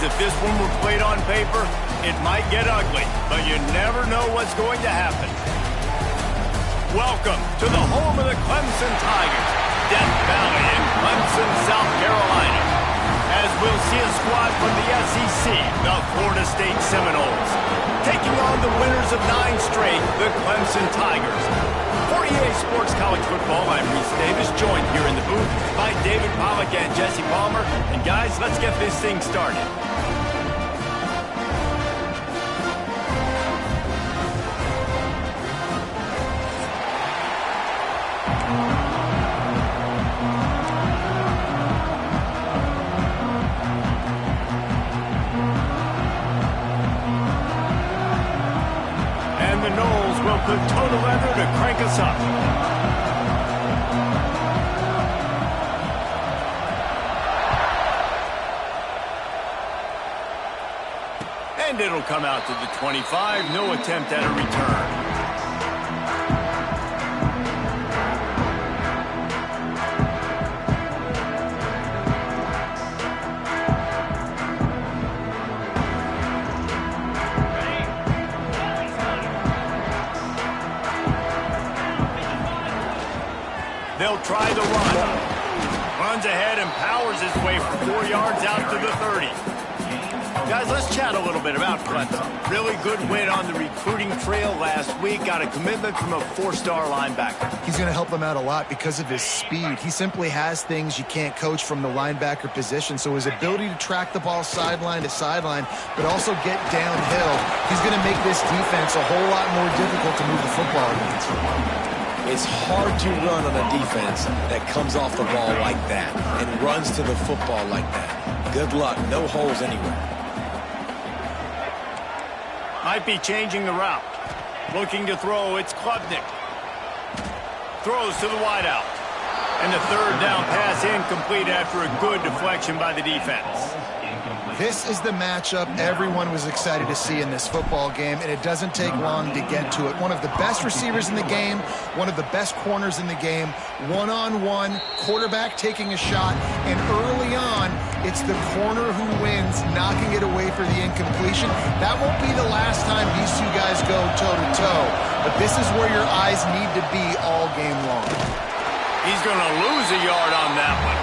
if this one were played on paper, it might get ugly, but you never know what's going to happen. Welcome to the home of the Clemson Tigers, Death Valley in Clemson, South Carolina. As we'll see a squad from the SEC, the Florida State Seminoles, taking on the winners of 9 straight, the Clemson Tigers. For EA Sports College Football, I'm Reese Davis, joined here in the booth by David Pollack and Jesse Palmer. And guys, let's get this thing started. Put total leather to crank us up. And it'll come out to the 25. No attempt at a return. They'll try the run. Runs ahead and powers his way for 4 yards out to the 30. Guys, let's chat a little bit about Clemson. Really good win on the recruiting trail last week. Got a commitment from a 4-star linebacker. He's going to help them out a lot because of his speed. He simply has things you can't coach from the linebacker position. So his ability to track the ball sideline to sideline, but also get downhill, he's going to make this defense a whole lot more difficult to move the football against. It's hard to run on a defense that comes off the ball like that and runs to the football like that. Good luck. No holes anywhere. Might be changing the route. Looking to throw. It's Klubnik. Throws to the wideout. And the 3rd down pass incomplete after a good deflection by the defense. This is the matchup everyone was excited to see in this football game, and it doesn't take long to get to it. One of the best receivers in the game, one of the best corners in the game, one-on-one, quarterback taking a shot, and early on, it's the corner who wins, knocking it away for the incompletion. That won't be the last time these two guys go toe-to-toe, but this is where your eyes need to be all game long. He's going to lose a yard on that one.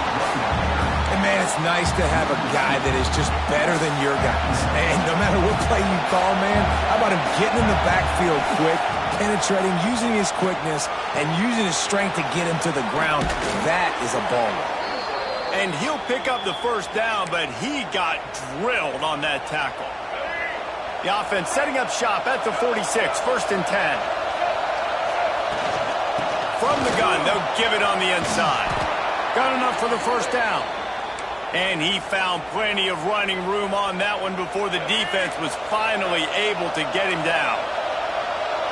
And, man, it's nice to have a guy that is just better than your guys. And no matter what play you call, man, how about him getting in the backfield quick, penetrating, using his quickness, and using his strength to get him to the ground. That is a baller. And he'll pick up the 1st down, but he got drilled on that tackle. The offense setting up shop at the 46, 1st and 10. From the gun, they'll give it on the inside. Got enough for the 1st down. And he found plenty of running room on that one before the defense was finally able to get him down.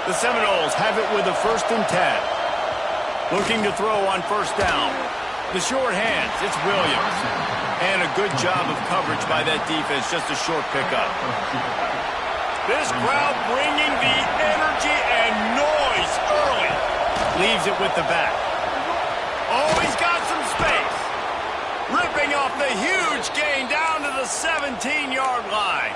The Seminoles have it with a 1st and 10. Looking to throw on 1st down. The short hands, it's Williams. And a good job of coverage by that defense, just a short pickup. This crowd bringing the energy and noise early. Leaves it with the back. Oh, he's got some space. Ripping off the huge gain down to the 17-yard line.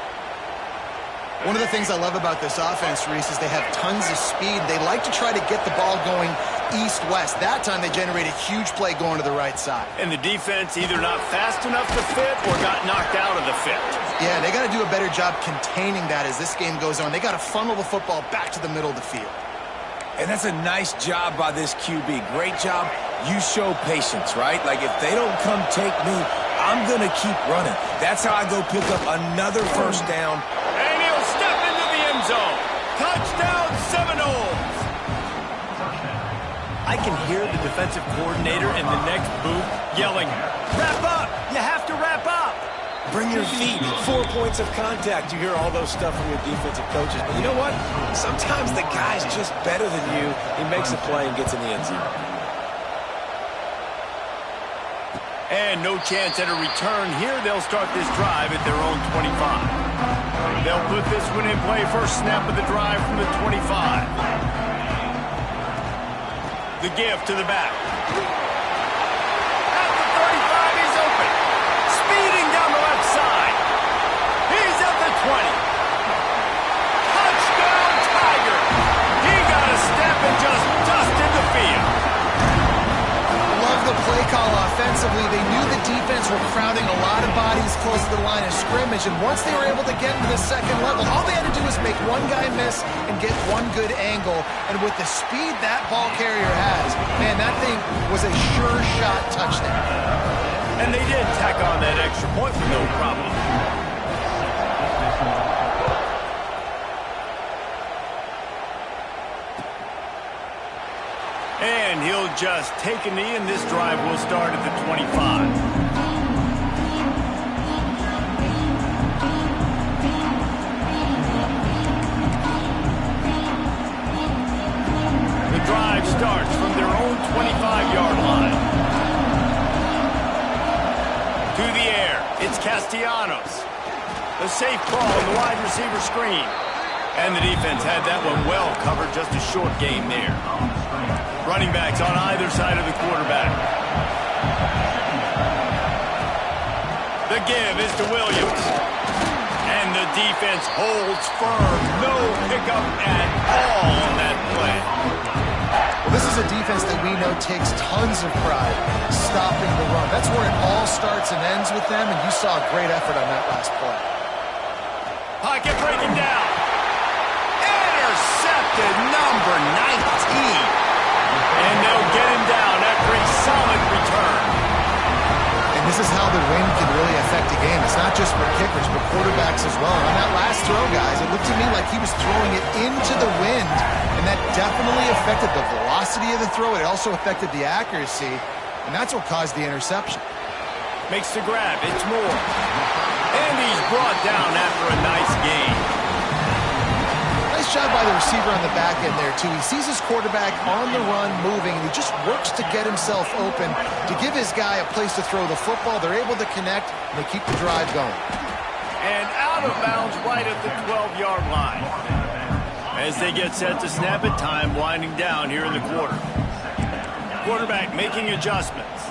One of the things I love about this offense, Reese, is they have tons of speed. They like to try to get the ball going east-west. That time they generate a huge play going to the right side. And the defense either not fast enough to fit or got knocked out of the fit. Yeah, they got to do a better job containing that as this game goes on. They got to funnel the football back to the middle of the field. And that's a nice job by this QB. Great job. You show patience, right? Like, if they don't come take me, I'm going to keep running. That's how I go pick up another 1st down. And he'll step into the end zone. Touchdown, Seminoles. I can hear the defensive coordinator in the next booth yelling, "Wrap up! You have to wrap up!" Bring your feet. 4 points of contact. You hear all those stuff from your defensive coaches. But you know what? Sometimes the guy's just better than you. He makes a play and gets in the end zone. And no chance at a return here. They'll start this drive at their own 25. They'll put this one in play. First snap of the drive from the 25. The give to the back. At the 35, he's open. Speeding down the left side. the play call offensively. They knew the defense were crowding a lot of bodies close to the line of scrimmage, and once they were able to get into the second level, all they had to do was make one guy miss and get one good angle. And with the speed that ball carrier has, man, that thing was a sure shot touchdown. And they did tack on that extra point with no problem. And he'll just take a knee, and this drive will start at the 25. The drive starts from their own 25-yard line. To the air, it's Castellanos. A safe call on the wide receiver screen. And the defense had that one well covered, just a short game there. Running backs on either side of the quarterback. The give is to Williams. And the defense holds firm. No pickup at all on that play. Well, this is a defense that we know takes tons of pride stopping the run. That's where it all starts and ends with them, and you saw a great effort on that last play. Pocket breaking down. Intercepted, number 19. And they'll get him down after a solid return. And this is how the wind can really affect a game. It's not just for kickers, but quarterbacks as well. And on that last throw, guys, it looked to me like he was throwing it into the wind, and that definitely affected the velocity of the throw. It also affected the accuracy, and that's what caused the interception. Makes the grab. It's Moore. And he's brought down after a nice gain. Nice job by the receiver on the back end there, too. He sees his quarterback on the run moving, and he just works to get himself open to give his guy a place to throw the football. They're able to connect, and they keep the drive going. And out of bounds right at the 12-yard line. As they get set to snap it, time winding down here in the quarter. Quarterback making adjustments.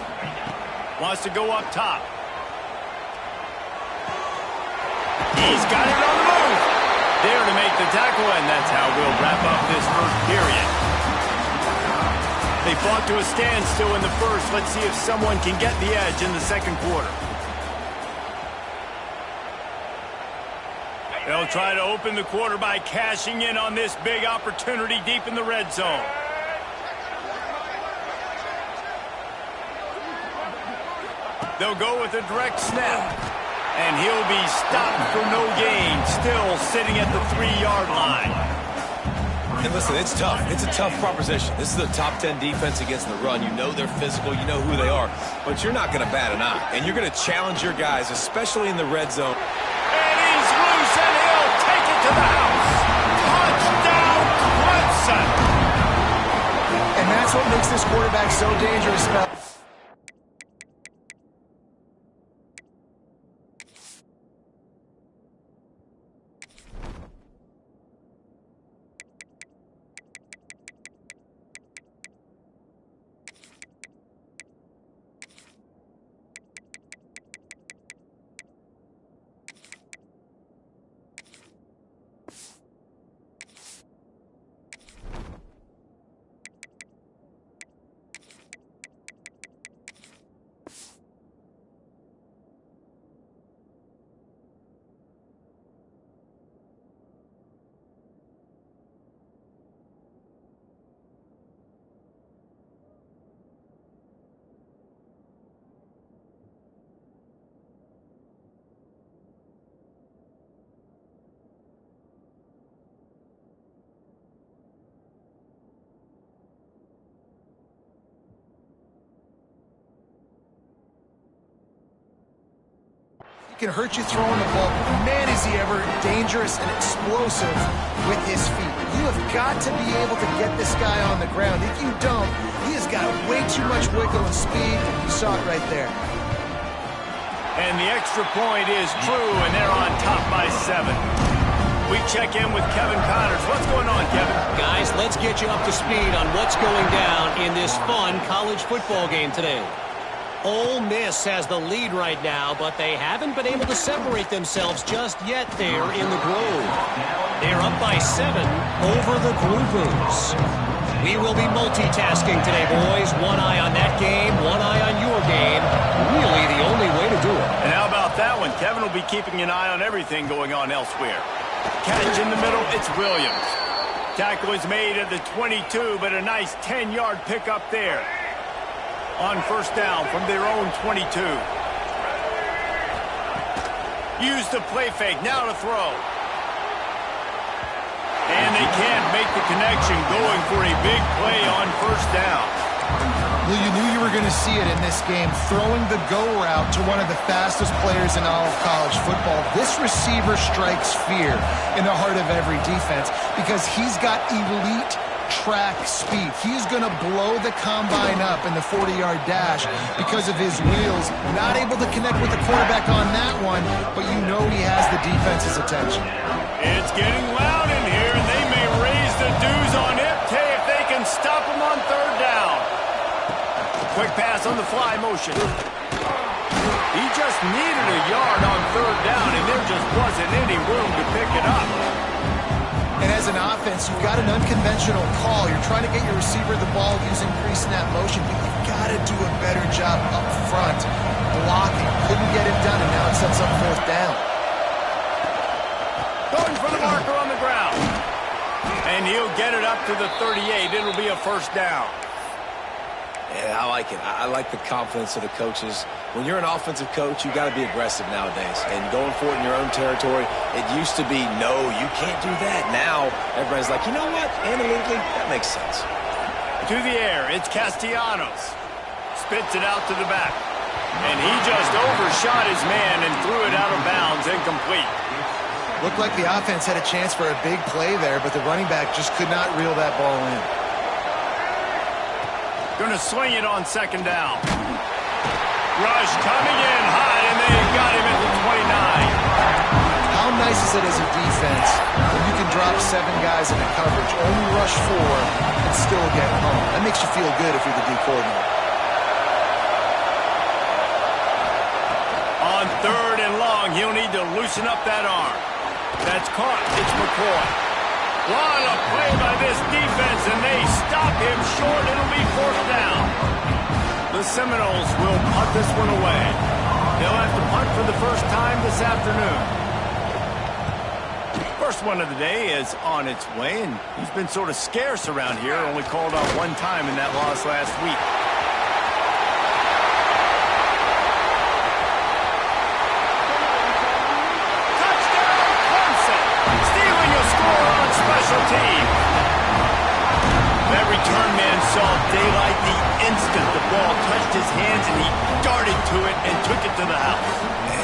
Wants to go up top. He's got it on the move. There to make the tackle, and that's how we'll wrap up this first period. They fought to a standstill in the first. Let's see if someone can get the edge in the second quarter. They'll try to open the quarter by cashing in on this big opportunity deep in the red zone. They'll go with a direct snap. And he'll be stopped for no gain, still sitting at the 3-yard line. And listen, it's tough. It's a tough proposition. This is a top 10 defense against the run. You know they're physical. You know who they are. But you're not going to bat an eye. And you're going to challenge your guys, especially in the red zone. And he's loose, and he'll take it to the house. Touchdown, Clemson. And that's what makes this quarterback so dangerous. Can hurt you throwing the ball. Man, is he ever dangerous and explosive with his feet. You have got to be able to get this guy on the ground. If you don't, he has got way too much wiggle and speed. You saw it right there. And the extra point is true, and they're on top by 7. We check in with Kevin Connors. What's going on, Kevin? Guys, let's get you up to speed on what's going down in this fun college football game today. Ole Miss has the lead right now, but they haven't been able to separate themselves just yet there in the Grove. They're up by 7 over the Blue Bulls. We will be multitasking today, boys. One eye on that game, one eye on your game. Really the only way to do it. And how about that one? Kevin will be keeping an eye on everything going on elsewhere. Catch in the middle, it's Williams. Tackle is made at the 22, but a nice 10-yard pickup there. On first down from their own 22. Use the play fake, now to throw. And they can't make the connection, going for a big play on first down. Well, you knew you were going to see it in this game, throwing the go route to one of the fastest players in all of college football. This receiver strikes fear in the heart of every defense because he's got elite track speed. He's going to blow the combine up in the 40-yard dash because of his wheels. Not able to connect with the quarterback on that one, but you know he has the defense's attention. It's getting loud in here, and they may raise the dues on Ipte if they can stop him on third down. Quick pass on the fly motion. He just needed a yard on third down, and there just wasn't any room to pick it up. And as an offense, you've got an unconventional call. You're trying to get your receiver the ball using pre-snap motion, but you've got to do a better job up front blocking. Couldn't get it done, and now it sets up fourth down. Going for the marker on the ground. And he'll get it up to the 38. It'll be a first down. Yeah, I like it. I like the confidence of the coaches. When you're an offensive coach, you got to be aggressive nowadays. And going for it in your own territory, it used to be, no, you can't do that. Now, everybody's like, you know what? Analytically, that makes sense. To the air, it's Castellanos. Spits it out to the back. And he just overshot his man and threw it out of bounds, incomplete. Looked like the offense had a chance for a big play there, but the running back just could not reel that ball in. Going to swing it on second down. Rush coming in high, and they got him at the 29. How nice is it as a defense when you can drop 7 guys into coverage, only rush 4, and still get home? That makes you feel good if you're the D coordinator. On third and long, he'll need to loosen up that arm. That's caught. It's McCoy. What a play by this defense, and they stop him short. It'll be fourth down. The Seminoles will punt this one away. They'll have to punt for the first time this afternoon. First one of the day is on its way, and he's been sort of scarce around here. Only called out one time in that loss last week. Special team. That return man saw daylight the instant the ball touched his hands, and he darted to it and took it to the house.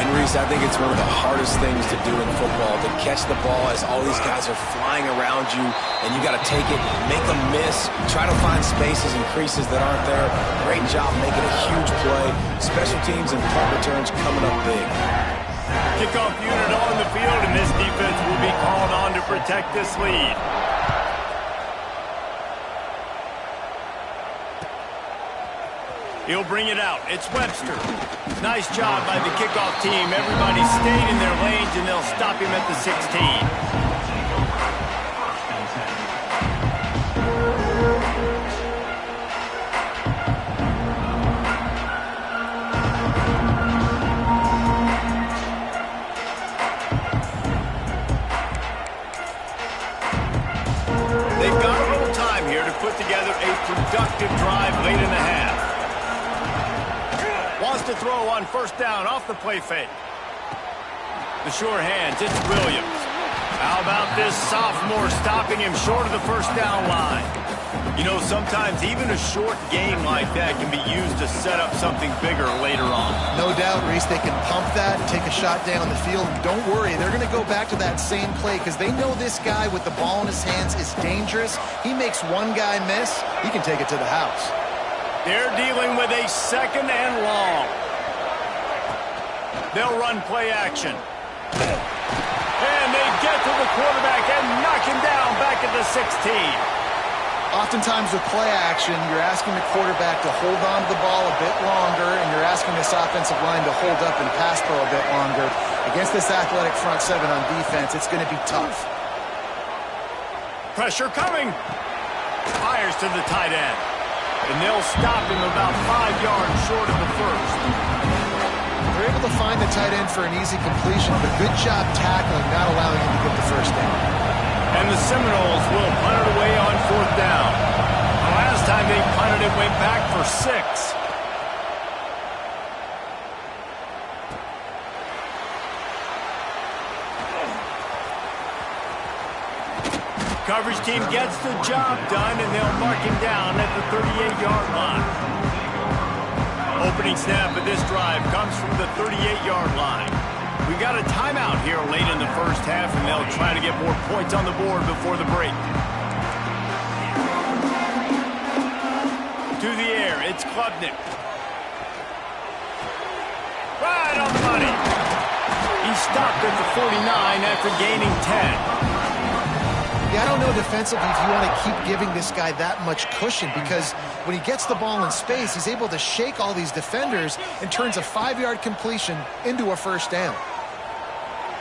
And Reese, I think it's one of the hardest things to do in football, to catch the ball as all these guys are flying around you, and you got to take it, make them miss, try to find spaces and creases that aren't there. Great job making a huge play. Special teams and punt returns coming up big. Kickoff unit on the field, and this defense will be called on to protect this lead. He'll bring it out. It's Webster. Nice job by the kickoff team. Everybody stayed in their lanes, and they'll stop him at the 16. Together a productive drive late in the half. Wants to throw on first down off the play fake. The sure hands, it's Williams. How about this sophomore stopping him short of the first down line? You know, sometimes even a short game like that can be used to set up something bigger later on. No doubt, Reese, they can pump that and take a shot down the field. Don't worry, they're going to go back to that same play because they know this guy with the ball in his hands is dangerous. He makes one guy miss, he can take it to the house. They're dealing with a second and long. They'll run play action. And they get to the quarterback and knock him down back at the 16. Oftentimes with play action, you're asking the quarterback to hold on to the ball a bit longer, and you're asking this offensive line to hold up and pass pro a bit longer. Against this athletic front seven on defense, it's going to be tough. Pressure coming. Fires to the tight end. And they'll stop him about 5 yards short of the first. They're able to find the tight end for an easy completion, but good job tackling, not allowing him to get the first down. And the Seminoles will punt it away on 4th down. The last time they punted it went back for 6. Coverage team gets the job done, and they'll mark him down at the 38-yard line. Opening snap of this drive comes from the 38-yard line. We got a timeout here late in the first half, and they'll try to get more points on the board before the break. To the air, it's Klubnik. Right on the money. He stopped at the 49 after gaining 10. Yeah, I don't know defensively if you want to keep giving this guy that much cushion, because when he gets the ball in space, he's able to shake all these defenders and turns a 5-yard completion into a first down.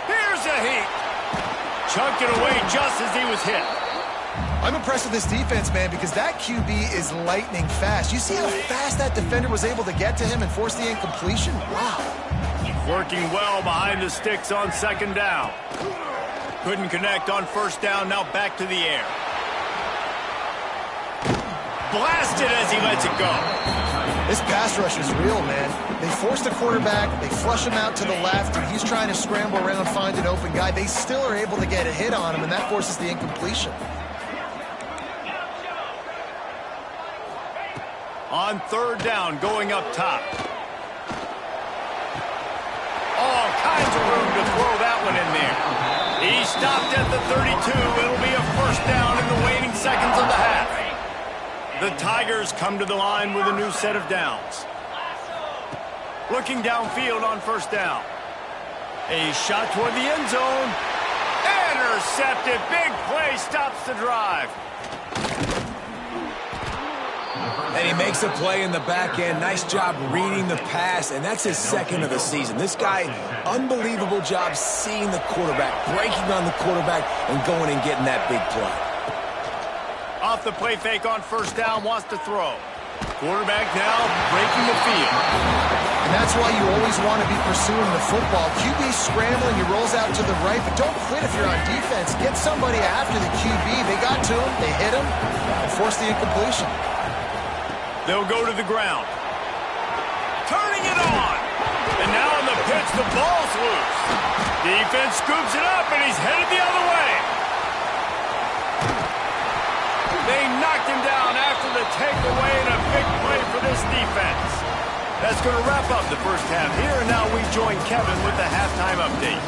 Here's a heat. Chunked it away just as he was hit. I'm impressed with this defense, man, because that QB is lightning fast. You see how fast that defender was able to get to him and force the incompletion? Wow. Working well behind the sticks on 2nd down. Couldn't connect on 1st down, now back to the air. Blasted as he lets it go. This pass rush is real, man. They force the quarterback, they flush him out to the left, and he's trying to scramble around, find an open guy. They still are able to get a hit on him, and that forces the incompletion. On 3rd down, going up top. All kinds of room to throw that one in there. He stopped at the 32. It'll be a first down in the waning seconds of the half. The Tigers come to the line with a new set of downs. Looking downfield on 1st down. A shot toward the end zone. Intercepted. Big play stops the drive. And he makes a play in the back end. Nice job reading the pass, and that's his 2nd of the season. This guy, unbelievable job seeing the quarterback, breaking on the quarterback, and going and getting that big play. Off the play fake on 1st down, wants to throw. Quarterback now breaking the field. And that's why you always want to be pursuing the football. QB scrambling, he rolls out to the right, but don't quit if you're on defense. Get somebody after the QB. They got to him, they hit him, and forced the incompletion. They'll go to the ground. Turning it on. And now on the pitch, the ball's loose. Defense scoops it up, and he's headed the other way. They knocked him down after the takeaway, and a big play for this defense. That's going to wrap up the first half here, and now we join Kevin with the halftime update.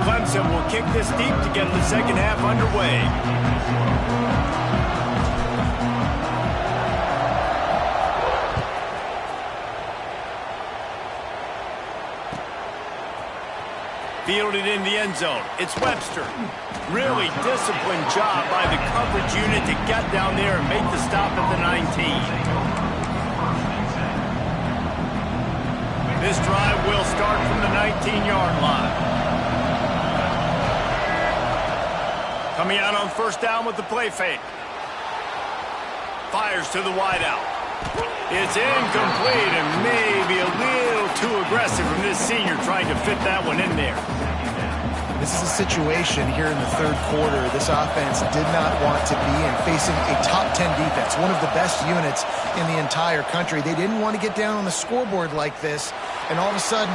Clemson will kick this deep to get the second half underway. Fielded in the end zone. It's Webster. Really disciplined job by the coverage unit to get down there and make the stop at the 19. This drive will start from the 19-yard line. Coming out on 1st down with the play fake. Fires to the wideout. It's incomplete and maybe a little too aggressive from this senior trying to fit that one in there. This is a situation here in the 3rd quarter this offense did not want to be in, facing a top 10 defense, one of the best units in the entire country. They didn't want to get down on the scoreboard like this and all of a sudden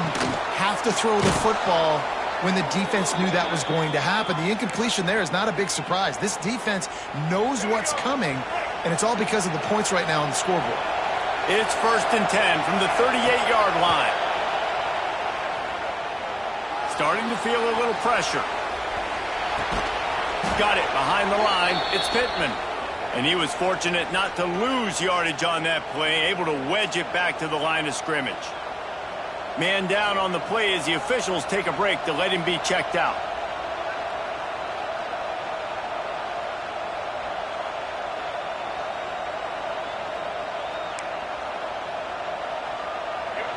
have to throw the football when the defense knew that was going to happen. The incompletion there is not a big surprise. This defense knows what's coming, and it's all because of the points right now on the scoreboard. It's 1st and 10 from the 38-yard line. Starting to feel a little pressure. Got it behind the line. It's Pittman. And he was fortunate not to lose yardage on that play, able to wedge it back to the line of scrimmage. Man down on the play as the officials take a break to let him be checked out.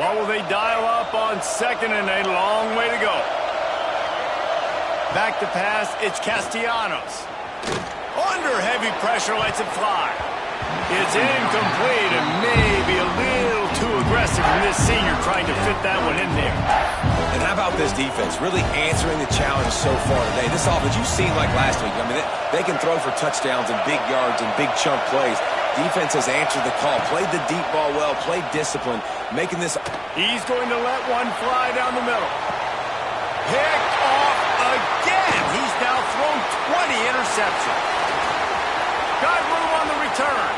What will they dial up on second and a long way to go? Back to pass, it's Castellanos. Under heavy pressure, lets it fly. It's incomplete and maybe a little too aggressive from this senior trying to fit that one in there. And how about this defense? Really answering the challenge so far today. This offense, you've seen like last week. I mean, they can throw for touchdowns and big yards and big chunk plays. Defense has answered the call, played the deep ball well, played discipline, making this. He's going to let one fly down the middle. Picked off again. He's now thrown 20 interceptions. Got room on the return.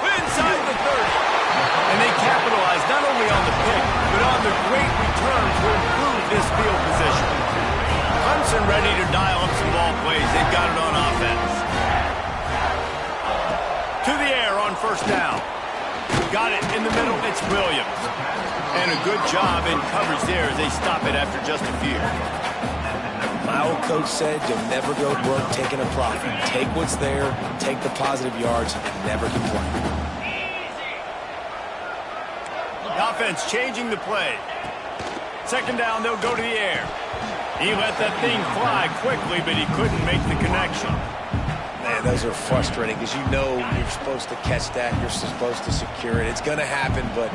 Inside the 30. And they capitalize not only on the pick, but on the great return to improve this field position. Clemson ready to dial up some ball plays. They've got it on offense. To the air on first down. Got it in the middle. It's Williams. And a good job in coverage there as they stop it after just a few. My old coach said you'll never go broke taking a profit. Take what's there, take the positive yards, and never complain. The offense changing the play. Second down, they'll go to the air. He let that thing fly quickly, but he couldn't make the connection. Man, those are frustrating because you know you're supposed to catch that. You're supposed to secure it. It's going to happen, but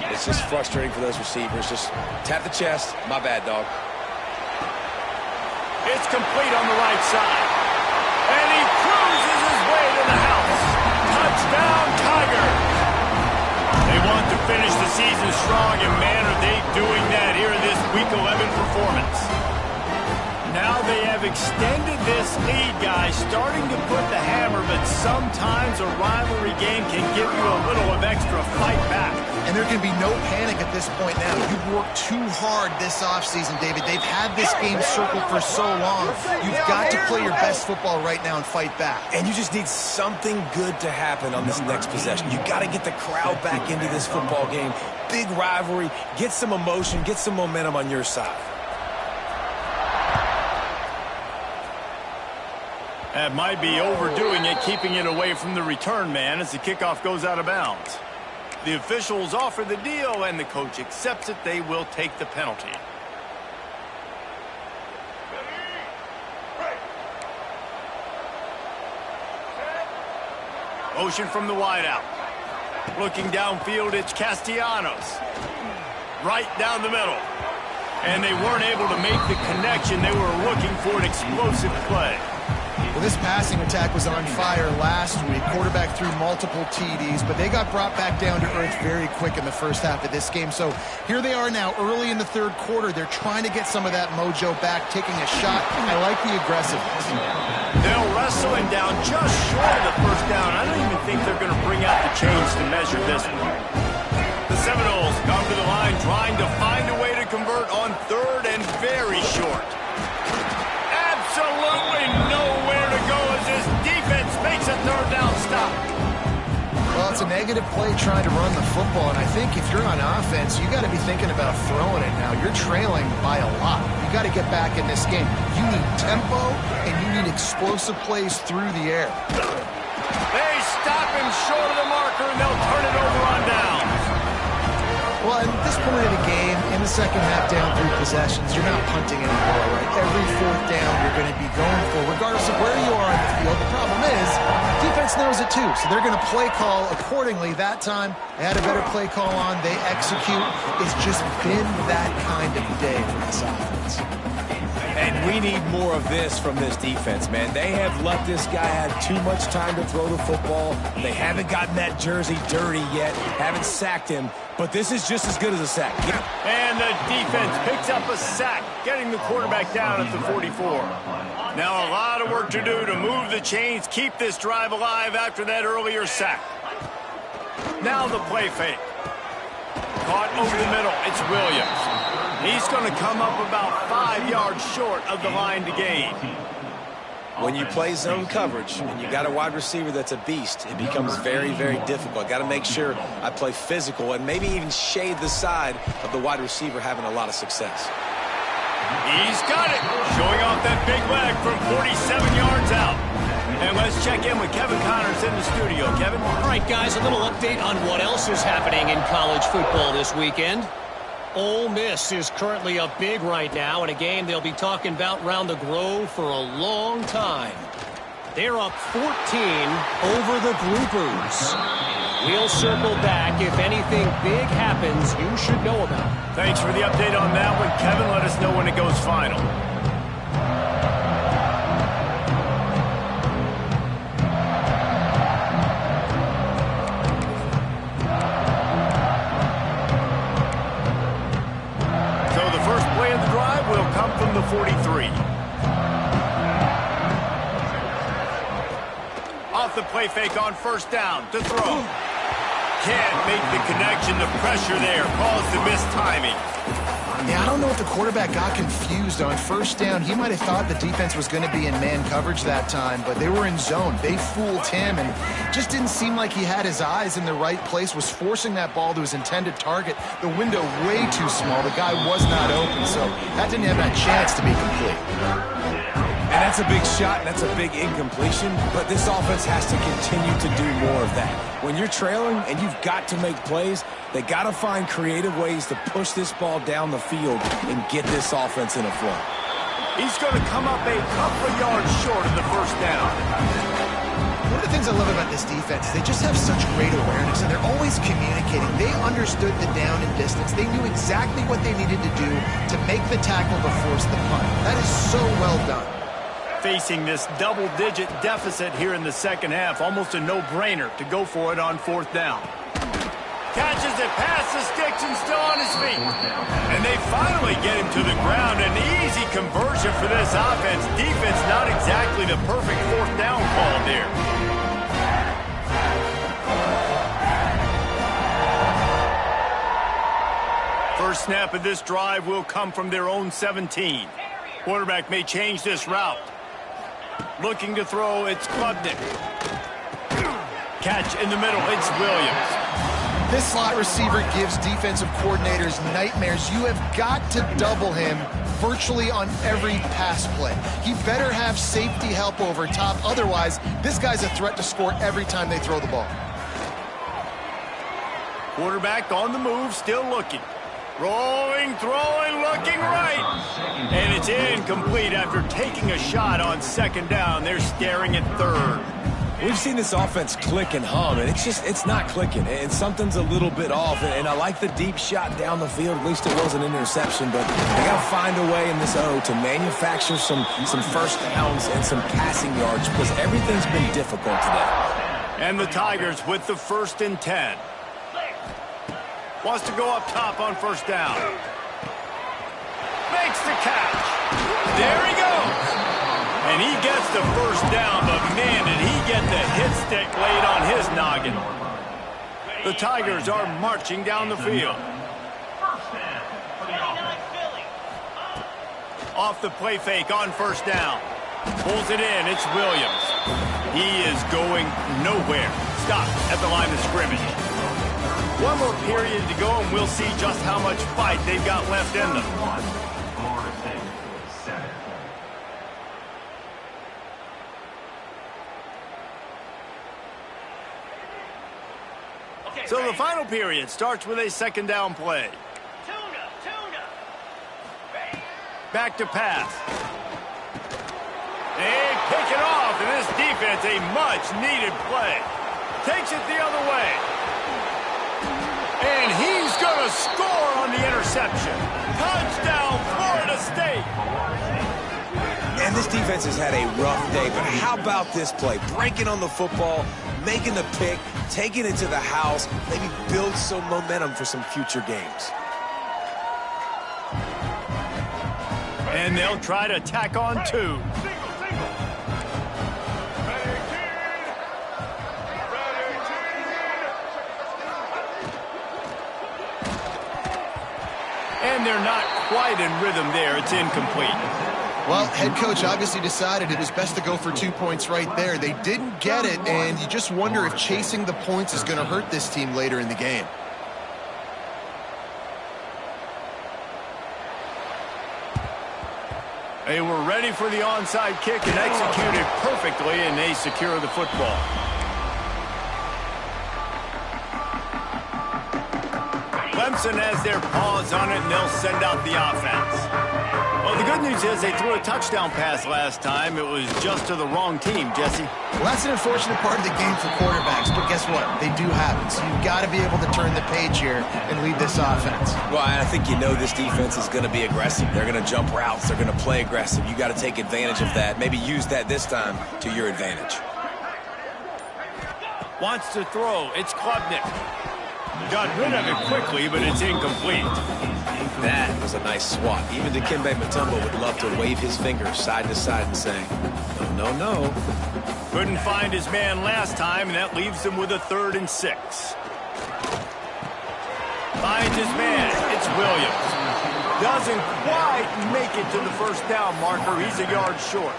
it's just frustrating for those receivers. Just tap the chest. My bad, dog. It's complete on the right side. And he cruises his way to the house. Touchdown, Tigers. They want to finish the season strong, and man, are they doing that here in this Week 11 performance. Now they have extended this lead, guys, starting to put the hammer, but sometimes a rivalry game can give you a little of extra fight back. And there can be no panic at this point now. You've worked too hard this offseason, David. They've had this game circled for so long. You've got to play your best football right now and fight back. And you just need something good to happen on this next possession. You got to get the crowd back into this football game. Big rivalry. Get some emotion. Get some momentum on your side. That might be overdoing it, keeping it away from the return man as the kickoff goes out of bounds. The officials offer the deal, and the coach accepts it. They will take the penalty. Motion from the wideout. Looking downfield, it's Castellanos. Right down the middle. And they weren't able to make the connection. They were looking for an explosive play. Well, this passing attack was on fire last week. Quarterback threw multiple TDs, but they got brought back down to earth very quick in the first half of this game. So here they are now early in the third quarter. They're trying to get some of that mojo back, taking a shot. I like the aggressiveness. They'll wrestle him down just short of the first down. I don't even think they're going to bring out the chains to measure this one. The Seminoles come to the line trying to find a way to convert on third and very short. Absolutely nowhere to go as this defense makes a third down stop. Well, it's a negative play trying to run the football, and I think if you're on offense, you got to be thinking about throwing it now. You're trailing by a lot. You got to get back in this game. You need tempo, and you need explosive plays through the air. They stop him short of the marker, and they'll turn it over on downs. Well, at this point of the game, in the second half down 3 possessions, you're not punting anymore, right? Every fourth down you're going to be going for, regardless of where you are on the field. The problem is, defense knows it too, so they're going to play call accordingly. That time, they had a better play call on. They execute. It's just been that kind of day for this offense. And we need more of this from this defense, man. They have let this guy have too much time to throw the football. They haven't gotten that jersey dirty yet, haven't sacked him, but this is just as good as a sack. And the defense picks up a sack, getting the quarterback down at the 44. Now a lot of work to do to move the chains, keep this drive alive after that earlier sack. Now the play fake. Caught over the middle, it's Williams. He's going to come up about 5 yards short of the line to gain. When you play zone coverage and you got a wide receiver that's a beast, it becomes very, very difficult. Got to make sure I play physical and maybe even shade the side of the wide receiver having a lot of success. He's got it, showing off that big leg from 47 yards out. And let's let's check in with Kevin Connors in the studio. Kevin? All right, guys, a little update on what else is happening in college football this weekend. Ole Miss is currently up big right now in a game they'll be talking about round the Grove for a long time. They're up 14 over the Groupers. We'll circle back if anything big happens you should know about. Thanks for the update on that one, Kevin. Let us know when it goes final. So the first play of the drive will come from the 43. Off the play fake on first down to throw. Can't make the connection. The pressure there caused the mistiming. Yeah, I don't know if the quarterback got confused on first down. He might have thought the defense was going to be in man coverage that time, but they were in zone. They fooled him, and just didn't seem like he had his eyes in the right place, was forcing that ball to his intended target. The window way too small. The guy was not open, so that didn't have that chance to be complete. And that's a big shot, and that's a big incompletion, but this offense has to continue to do more of that. When you're trailing and you've got to make plays, they got to find creative ways to push this ball down the field and get this offense in a flow. He's going to come up a couple of yards short of the first down. One of the things I love about this defense is they just have such great awareness, and they're always communicating. They understood the down and distance. They knew exactly what they needed to do to make the tackle to force the punt. That is so well done. Facing this double-digit deficit here in the second half, almost a no-brainer to go for it on fourth down. Catches it past the sticks and still on his feet. And they finally get him to the ground. An easy conversion for this offense. Defense not exactly the perfect fourth down call there. First snap of this drive will come from their own 17. Quarterback may change this route. Looking to throw, it's Klubnik. Catch in the middle, it's Williams. This slot receiver gives defensive coordinators nightmares. You have got to double him virtually on every pass play. He better have safety help over top. Otherwise, this guy's a threat to score every time they throw the ball. Quarterback on the move, still looking. Rolling, throwing, looking right. And it's incomplete after taking a shot on second down. They're staring at third. We've seen this offense click and hum, and it's not clicking, and something's a little bit off. And I like the deep shot down the field. At least it was an interception, but they got to find a way in this to manufacture some first downs and some passing yards, because everything's been difficult today. And the Tigers with the 1st and 10. Wants to go up top on first down. Makes the catch. There he goes. And he gets the first down, but man, did he get the hit stick laid on his noggin. The Tigers are marching down the field. Off the play fake on first down. Pulls it in, it's Williams. He is going nowhere. Stop at the line of scrimmage. One more period to go, and we'll see just how much fight they've got left in them. So the final period starts with a second down play. Back to pass. They pick it off, and this defense, a much-needed play. Takes it the other way. And he's going to score on the interception. Touchdown, Florida State. And this defense has had a rough day, but how about this play? Breaking on the football, making the pick, taking it to the house, maybe build some momentum for some future games. And they'll try to tack on two. And they're not quite in rhythm there. It's incomplete. Well, head coach obviously decided it was best to go for 2 points right there. They didn't get it, and you just wonder if chasing the points is going to hurt this team later in the game. They were ready for the onside kick and executed perfectly, and they secure the football. Clemson has their paws on it, and they'll send out the offense. Well, the good news is they threw a touchdown pass last time. It was just to the wrong team, Jesse. Well, that's an unfortunate part of the game for quarterbacks, but guess what? They do happen. So you've got to be able to turn the page here and lead this offense. Well, I think you know this defense is going to be aggressive. They're going to jump routes. They're going to play aggressive. You got to take advantage of that. Maybe use that this time to your advantage. Wants to throw. It's Klubnik. Got rid of it quickly, but it's incomplete. That was a nice swat. Even Dikembe Mutombo would love to wave his fingers side to side and say, no, no, no. Couldn't find his man last time, and that leaves him with a 3rd and 6. Finds his man. It's Williams. Doesn't quite make it to the first down marker. He's a yard short.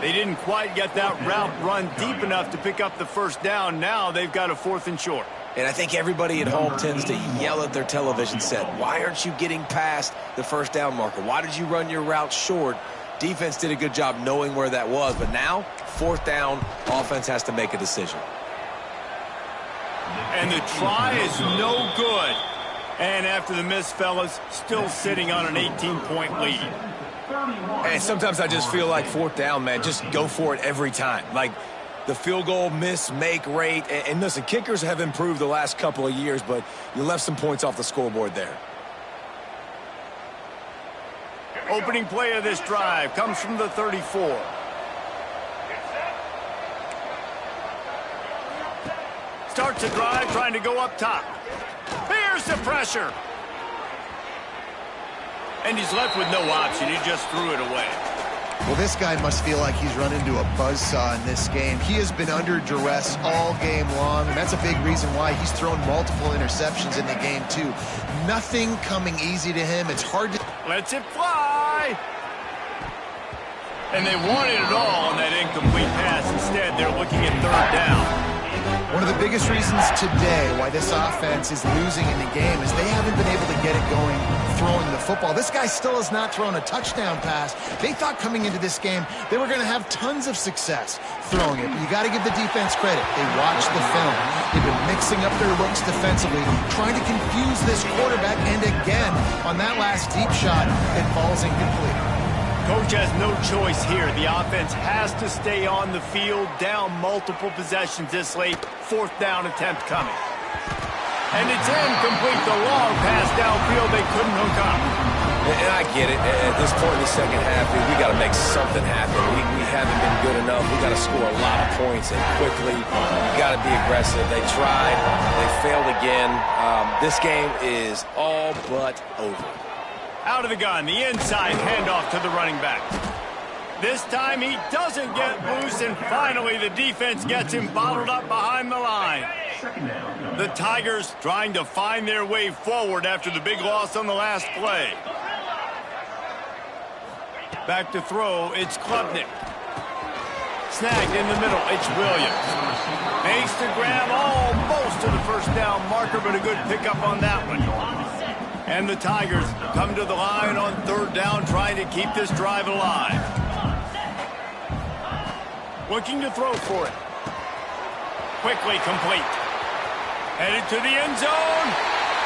They didn't quite get that route run deep enough to pick up the first down. Now they've got a 4th and short. And I think everybody at home tends to yell at their television set, why aren't you getting past the first down marker? Why did you run your route short? Defense did a good job knowing where that was, but now, 4th down, offense has to make a decision. And the try is no good. And after the miss, fellas, still sitting on an 18-point lead. And sometimes I just feel like 4th down, man, just go for it every time. Like, the field goal miss-make rate. And listen, kickers have improved the last couple of years, but you left some points off the scoreboard there. Opening play of this drive comes from the 34. Starts a drive trying to go up top. Here's the pressure. And he's left with no option. He just threw it away. Well, this guy must feel like he's run into a buzzsaw in this game. He has been under duress all game long, and that's a big reason why he's thrown multiple interceptions in the game, too. Nothing coming easy to him. It's hard to... Lets it fly. And they wanted it all on that incomplete pass. Instead, they're looking at 3rd down. One of the biggest reasons today why this offense is losing in the game is they haven't been able to get it going throwing the football. This guy still has not thrown a touchdown pass. They thought coming into this game they were going to have tons of success throwing it, but you got to give the defense credit. They watched the film. They've been mixing up their looks defensively, trying to confuse this quarterback, and again, on that last deep shot, it falls incomplete. Coach has no choice here. The offense has to stay on the field, down multiple possessions this late. 4th down attempt coming. And it's incomplete. The long pass downfield, they couldn't hook up. And I get it. At this point in the second half, we got to make something happen. We haven't been good enough. We got to score a lot of points and quickly. You got to be aggressive. They tried. They failed again. This game is all but over. Out of the gun, the inside handoff to the running back. This time he doesn't get loose, and finally the defense gets him bottled up behind the line. The Tigers trying to find their way forward after the big loss on the last play. Back to throw, it's Klubnik. Snagged in the middle, it's Williams. Makes the grab almost to the first down marker, but a good pickup on that one. And the Tigers come to the line on 3rd down, trying to keep this drive alive. Looking to throw for it. Quickly complete. Headed to the end zone.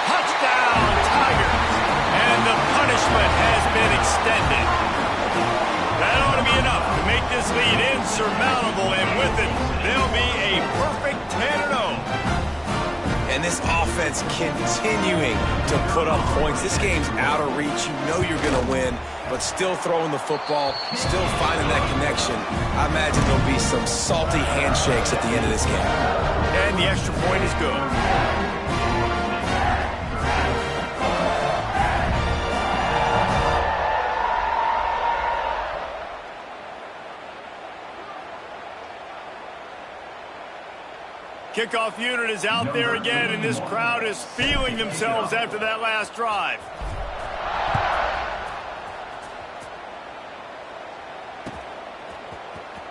Touchdown, Tigers. And the punishment has been extended. That ought to be enough to make this lead insurmountable, and with it, they'll be a perfect 10-0. And this offense continuing to put up points. This game's out of reach. You know you're going to win, but still throwing the football, still finding that connection. I imagine there'll be some salty handshakes at the end of this game. And the extra point is good. Kickoff unit is out there again, and this crowd is feeling themselves after that last drive.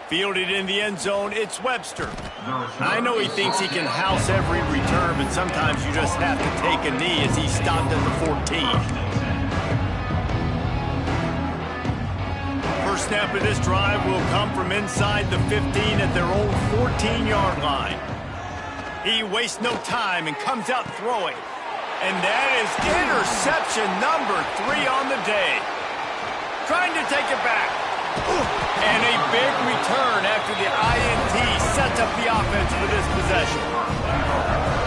Fielded in the end zone, it's Webster. I know he thinks he can house every return, but sometimes you just have to take a knee as he stopped at the 14. First snap of this drive will come from inside the 15 at their own 14-yard line. He wastes no time and comes out throwing. And that is interception number 3 on the day. Trying to take it back. And a big return after the INT sets up the offense for this possession.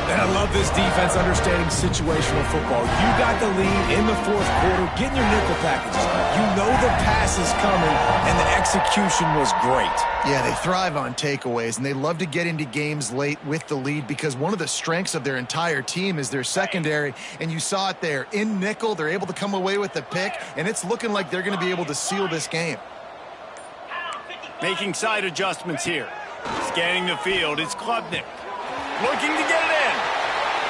And I love this defense understanding situational football. You got the lead in the fourth quarter, getting your nickel packages. You know the pass is coming, and the execution was great. Yeah, they thrive on takeaways, and they love to get into games late with the lead because one of the strengths of their entire team is their secondary, and you saw it there. In nickel, they're able to come away with the pick, and it's looking like they're going to be able to seal this game. Making side adjustments here. Scanning the field, it's Klubnik. Looking to get it in.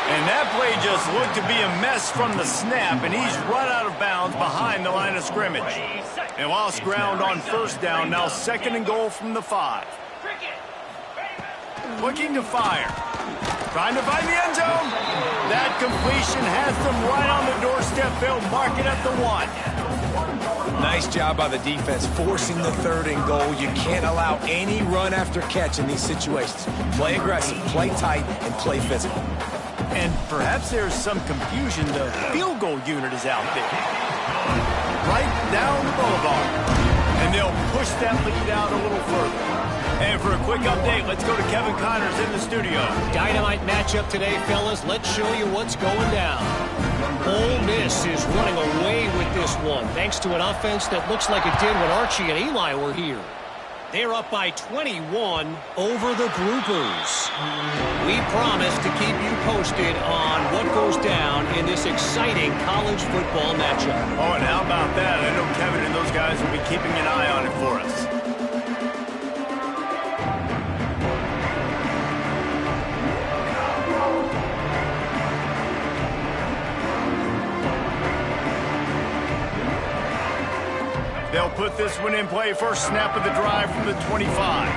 And that play just looked to be a mess from the snap, and he's run out of bounds behind the line of scrimmage. And lost ground on first down, now 2nd and goal from the 5. Looking to fire. Trying to find the end zone. That completion has them right on the doorstep. They'll mark it at the 1. Nice job by the defense forcing the 3rd and goal. You can't allow any run after catch in these situations. Play aggressive, play tight, and play physical. And perhaps there's some confusion. The field goal unit is out there. Right down the boulevard. And they'll push that lead out a little further. And for a quick update, let's go to Kevin Connors in the studio. Dynamite matchup today, fellas. Let's show you what's going down. Ole Miss is running away with this one, thanks to an offense that looks like it did when Archie and Eli were here. They're up by 21 over the Groupers. We promise to keep you posted on what goes down in this exciting college football matchup. Oh, and how about that? I know Kevin and those guys will be keeping an eye on it for us. They'll put this one in play. First snap of the drive from the 25.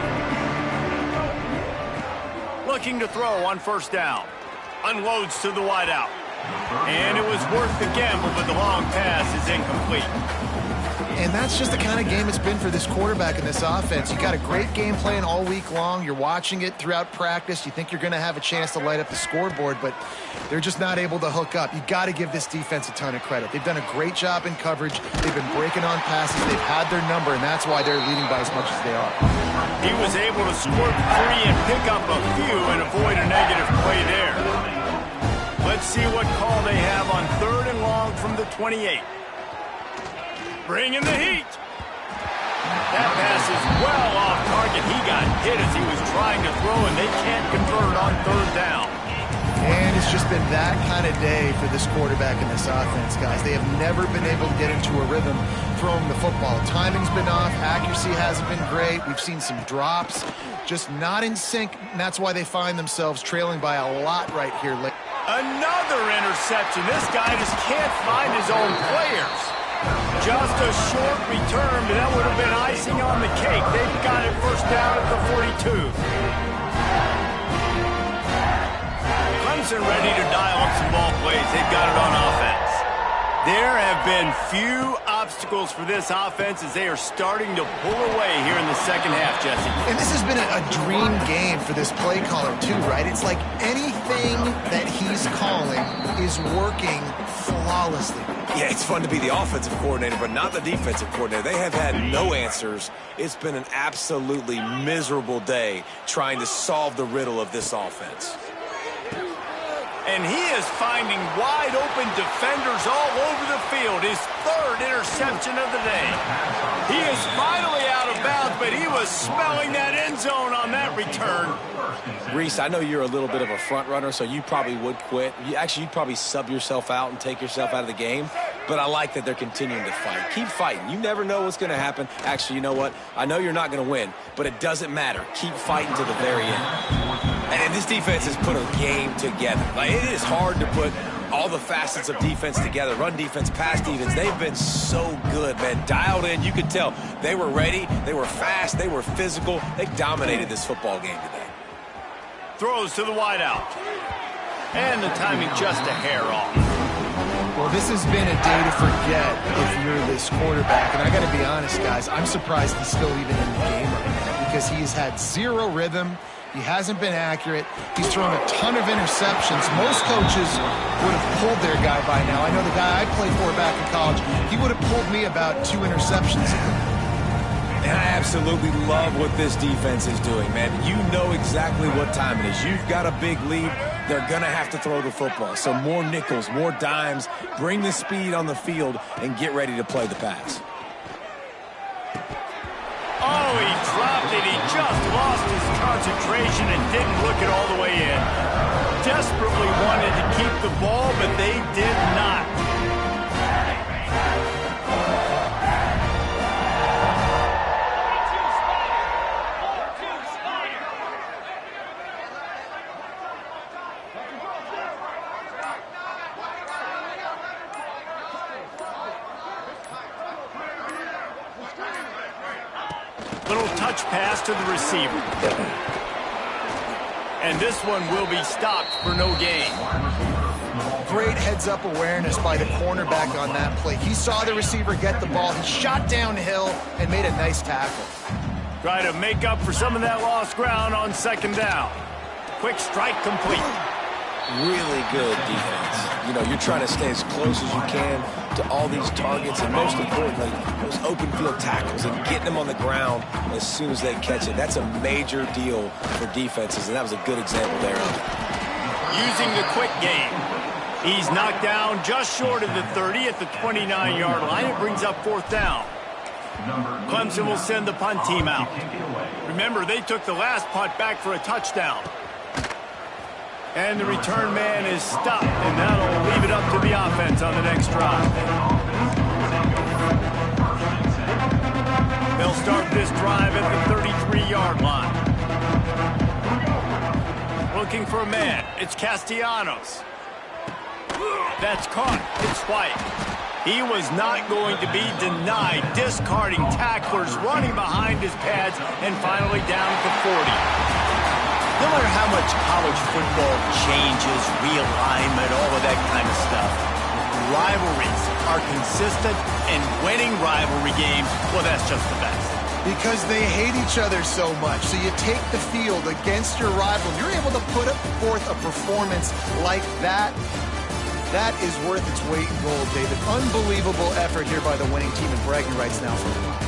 Looking to throw on first down. Unloads to the wideout. And it was worth the gamble, but the long pass is incomplete. And that's just the kind of game it's been for this quarterback in this offense. You got a great game plan all week long. You're watching it throughout practice. You think you're going to have a chance to light up the scoreboard, but they're just not able to hook up. You got to give this defense a ton of credit. They've done a great job in coverage. They've been breaking on passes. They've had their number, and that's why they're leading by as much as they are. He was able to squirt free and pick up a few and avoid a negative play there. Let's see what call they have on 3rd and long from the 28. Bringing the heat. That pass is well off target. He got hit as he was trying to throw, and they can't convert on 3rd down. And it's just been that kind of day for this quarterback in this offense, guys. They have never been able to get into a rhythm throwing the football. Timing's been off. Accuracy hasn't been great. We've seen some drops. Just not in sync, and that's why they find themselves trailing by a lot right here. Another interception. This guy just can't find his own players. Just a short return, but that would have been icing on the cake. They've got it first down at the 42. Clemson ready to dial up some ball plays. They've got it on offense. There have been few obstacles for this offense as they are starting to pull away here in the second half, Jesse. And this has been a dream game for this play caller, too, right? It's like anything that he's calling is working flawlessly. Yeah, it's fun to be the offensive coordinator, but not the defensive coordinator. They have had no answers. It's been an absolutely miserable day trying to solve the riddle of this offense. And he is finding wide-open defenders all over the field. His 3rd interception of the day. He is finally out of bounds, but he was smelling that end zone on that return. Reese, I know you're a little bit of a front runner, so you probably would quit. You'd probably sub yourself out and take yourself out of the game. But I like that they're continuing to fight. Keep fighting. You never know what's going to happen. Actually, you know what? I know you're not going to win, but it doesn't matter. Keep fighting to the very end. And this defense has put a game together. Like, it is hard to put all the facets of defense together. Run defense, pass defense. They've been so good, man. Dialed in. You could tell they were ready. They were fast. They were physical. They dominated this football game today. Throws to the wideout. And the timing just a hair off. Well, this has been a day to forget if you're this quarterback. And I got to be honest, guys, I'm surprised he's still even in the game right now because he has had zero rhythm. He hasn't been accurate. He's thrown a ton of interceptions. Most coaches would have pulled their guy by now. I know the guy I played for back in college, he would have pulled me about 2 interceptions ago. And I absolutely love what this defense is doing, man. You know exactly what time it is. You've got a big lead. They're going to have to throw the football. So more nickels, more dimes, bring the speed on the field, and get ready to play the pass. Oh, he dropped it. He just lost his concentration and didn't look it all the way in. Desperately wanted to keep the ball, but they did not. Little touch pass to the receiver. And this one will be stopped for no gain. Great heads-up awareness by the cornerback on that play. He saw the receiver get the ball. He shot downhill and made a nice tackle. Try to make up for some of that lost ground on second down. Quick strike complete. Really good defense. You know, you're trying to stay as close as you can to all these targets, and most importantly, those open field tackles and getting them on the ground as soon as they catch it. That's a major deal for defenses, and that was a good example there. Using the quick game. He's knocked down just short of the 30 at the 29-yard line. It brings up 4th down. Clemson will send the punt team out. Remember, they took the last punt back for a touchdown. And the return man is stopped, and that'll leave it up to the offense on the next drive. They'll start this drive at the 33-yard line. Looking for a man. It's Castellanos. That's caught. It's White. He was not going to be denied, discarding tacklers, running behind his pads, and finally down at the 40. No matter how much college football changes, realignment, all of that kind of stuff, rivalries are consistent, and winning rivalry games, well, that's just the best. Because they hate each other so much. So you take the field against your rival. You're able to put forth a performance like that. That is worth its weight in gold, David. Unbelievable effort here by the winning team, and bragging rights now for a while.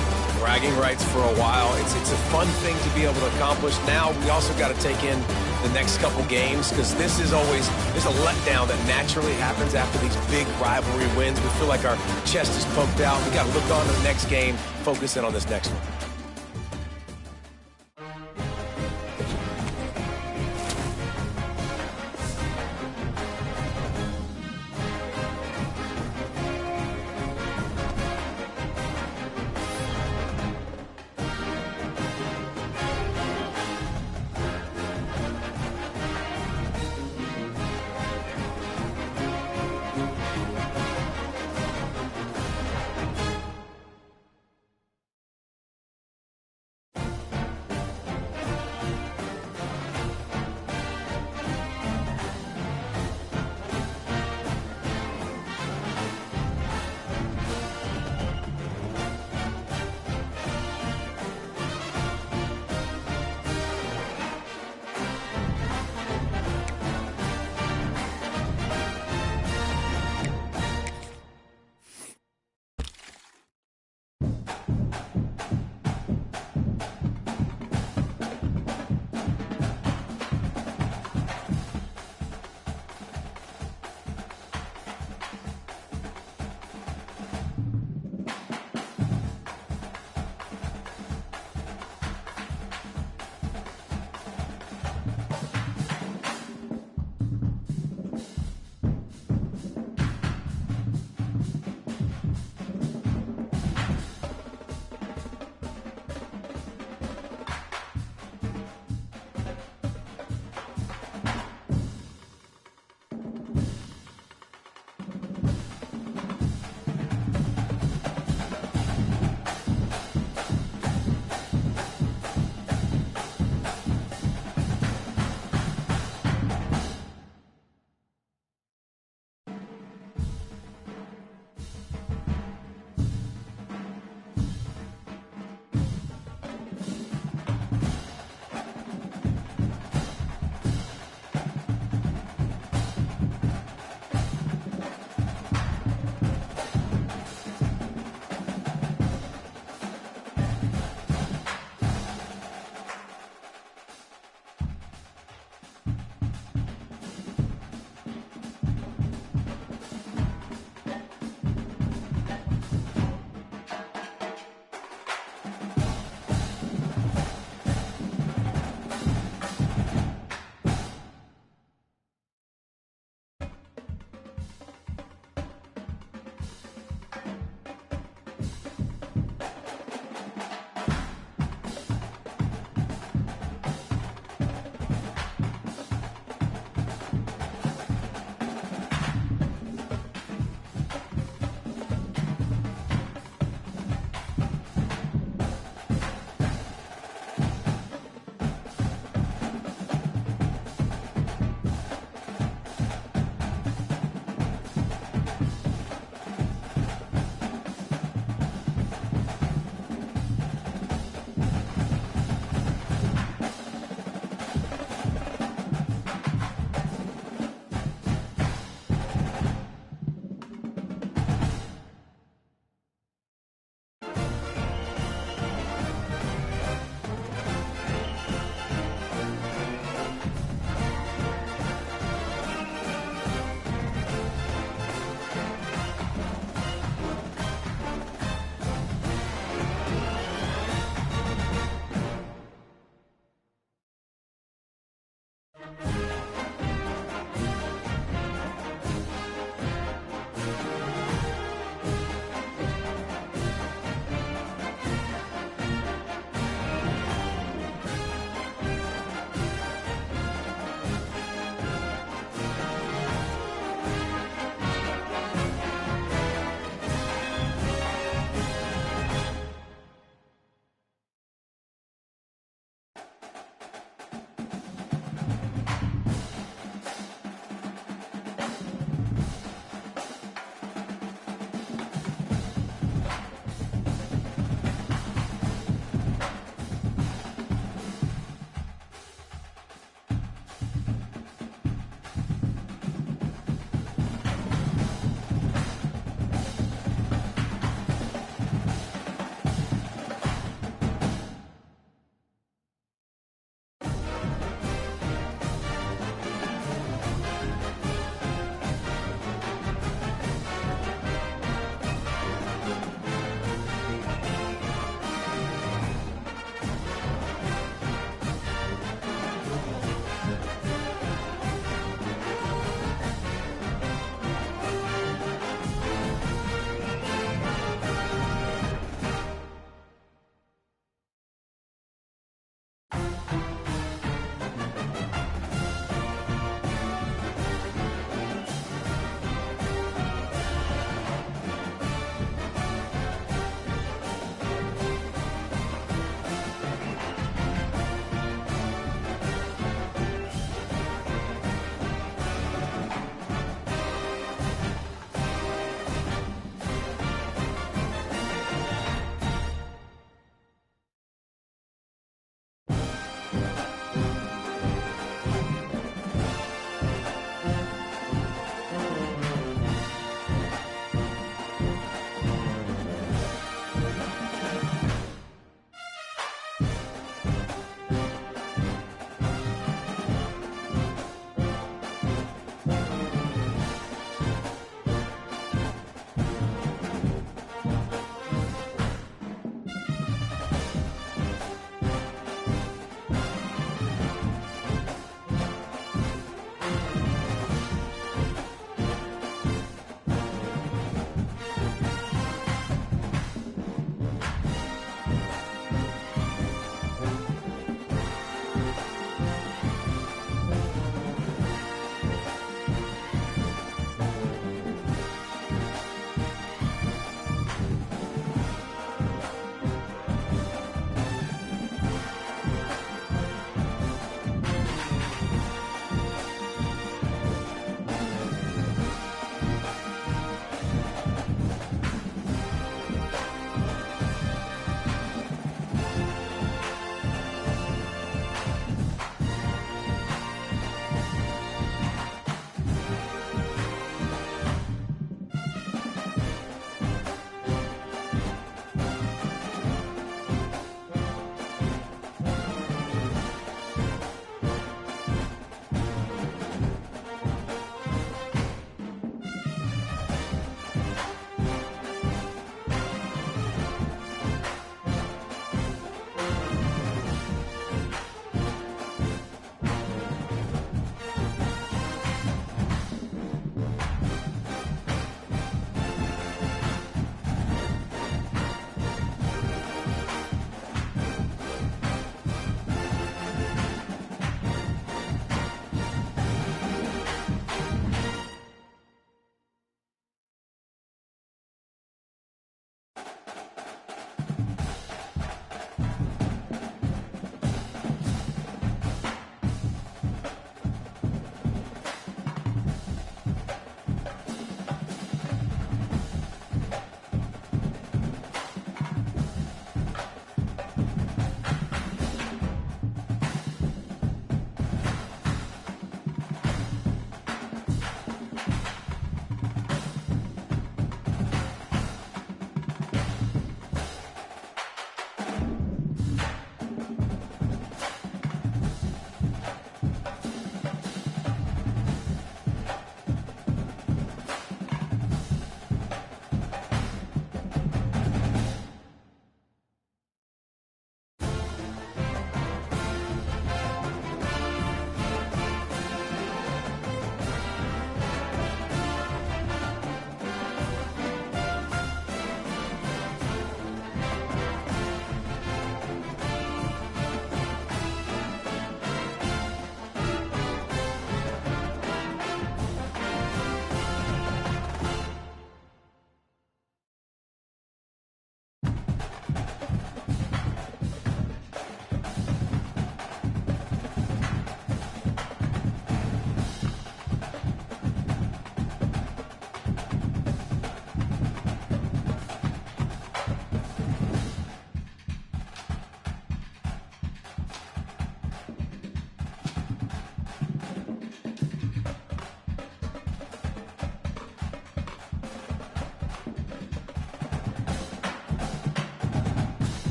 Bragging rights for a while. It's a fun thing to be able to accomplish. Now we also got to take in the next couple games, because this is always, there's a letdown that naturally happens after these big rivalry wins. We feel like our chest is poked out. We got to look on to the next game, focus in on this next one.